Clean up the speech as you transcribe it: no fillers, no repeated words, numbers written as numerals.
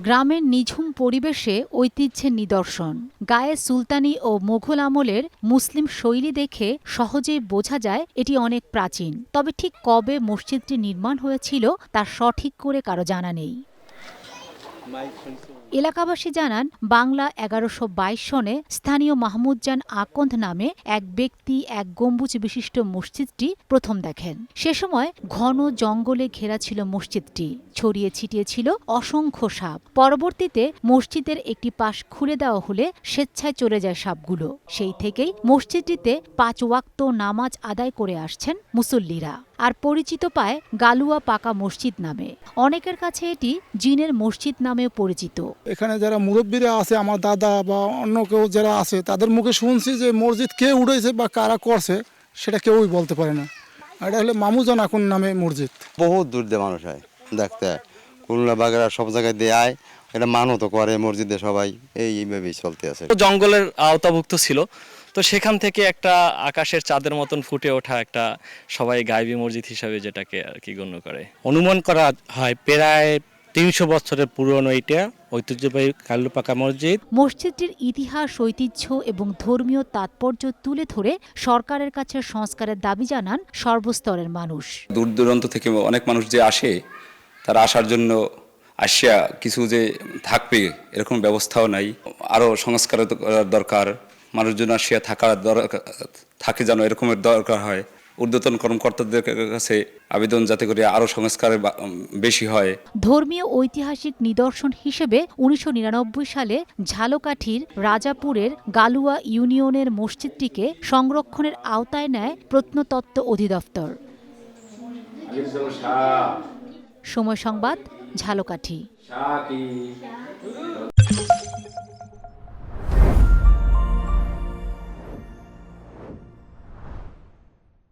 গ্রামের নিঝুম পরিবেশে ঐতিহ্যের নিদর্শন। গায়ে সুলতানি ও মোঘল আমলের মুসলিম শৈলী দেখে সহজেই বোঝা যায় এটি অনেক প্রাচীন। তবে ঠিক কবে মসজিদটি নির্মাণ হয়েছিল তা সঠিক করে কারো জানা নেই। এলাকাবাসী জানান, বাংলা ১১২২ সনে স্থানীয় মাহমুদজান আকন্দ নামে এক ব্যক্তি এক গম্বুজ বিশিষ্ট মসজিদটি প্রথম দেখেন। সে সময় ঘন জঙ্গলে ঘেরা ছিল মসজিদটি, ছড়িয়ে ছিটিয়ে ছিল অসংখ্য সাপ। পরবর্তীতে মসজিদের একটি পাশ খুলে দেওয়া হলে স্বেচ্ছায় চলে যায় সাপগুলো। সেই থেকেই মসজিদটিতে ৫ ওয়াক্ত নামাজ আদায় করে আসছেন মুসল্লিরা, আর পরিচিত পায় গালুয়া পাকা মসজিদ নামে। অনেকের কাছে এটি জিনের মসজিদ নামেও পরিচিত। এখানে যারা মুরব্বীরা আছে, আমার দাদা বা অন্য কেউ যারা আছে, তাদের মুখে শুনছি যে মসজিদ কে উঠেছে বা কারা করছে সেটা কেউই বলতে পারে না। এটা হলো মামুজান আকন্দ নামে মসজিদ। বহুত দূর দিয়ে মানুষ হয় দেখতে, খুলনা বাগেরা সব জায়গায় দিয়ে আয়, এটা মানত করে মসজিদে সবাই, এইভাবেই চলতে আছে। জঙ্গলের আওতাভুক্ত ছিল, তো সেখান থেকে একটা আকাশের চাঁদের মতন ফুটে ওঠা একটা সবাই গায়বী মসজিদ হিসাবে যেটাকে আর কি গণ্য করে। অনুমান করা হয় প্রায় ৩০০ বছরের পুরনো এটা ঐতিহ্যবাহী কালুপাকা মসজিদ। মসজিদটির ইতিহাস, ঐতিহ্য এবং ধর্মীয় তাৎপর্য তুলে ধরে সরকারের কাছে সংস্কারের দাবি জানান সর্বস্তরের মানুষ। দূর দূরান্ত থেকে অনেক মানুষ যে আসে, তারা আসার জন্য আসিয়া কিছু যে থাকবে এরকম ব্যবস্থাও নাই। আরও সংস্কার দরকার, মানুষজন আসিয়া থাকে যেন এরকমের দরকার হয়। ঊর্ধ্বতন কর্মকর্তাদের কাছে আবেদন যাতে করে আরও সংস্কারের বেশি হয়। ধর্মীয় ঐতিহাসিক নিদর্শন হিসেবে ১৯৯৯ সালে ঝালকাঠির রাজাপুরের গালুয়া ইউনিয়নের মসজিদটিকে সংরক্ষণের আওতায় নেয় প্রত্নতত্ত্ব অধিদপ্তর। সময় সংবাদ, ঝালকাঠি।